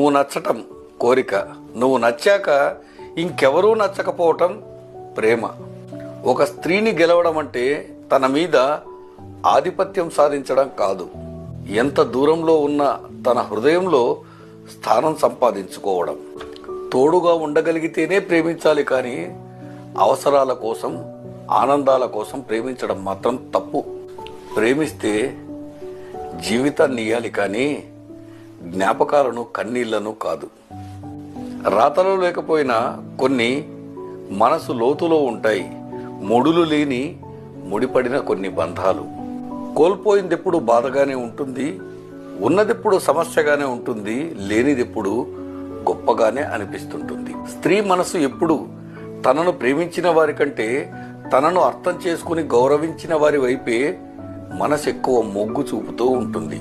నువ్వు నచ్చటం కోరిక, నువ్వు నచ్చాక ఇంకెవరూ నచ్చకపోవటం ప్రేమ. ఒక స్త్రీని గెలవడం అంటే తన మీద ఆధిపత్యం సాధించడం కాదు, ఎంత దూరంలో ఉన్న తన హృదయంలో స్థానం సంపాదించుకోవడం. తోడుగా ఉండగలిగితేనే ప్రేమించాలి, కానీ అవసరాల కోసం ఆనందాల కోసం ప్రేమించడం మాత్రం తప్పు. ప్రేమిస్తే జీవితాన్ని ఇయ్యాలి, కానీ జ్ఞాపకాలను కన్నీళ్లను కాదు. రాతలో లేకపోయినా కొన్ని మనసు లోతులో ఉంటాయి, ముడులు లేని ముడిపడిన కొన్ని బంధాలు. కోల్పోయిందెప్పుడు బాధగానే ఉంటుంది, ఉన్నదెప్పుడు సమస్యగానే ఉంటుంది, లేనిదెప్పుడు గొప్పగానే అనిపిస్తుంటుంది. స్త్రీ మనసు ఎప్పుడు తనను ప్రేమించిన వారి కంటే తనను అర్థం చేసుకుని గౌరవించిన వారి వైపే మనసు ఎక్కువ మొగ్గు చూపుతూ ఉంటుంది.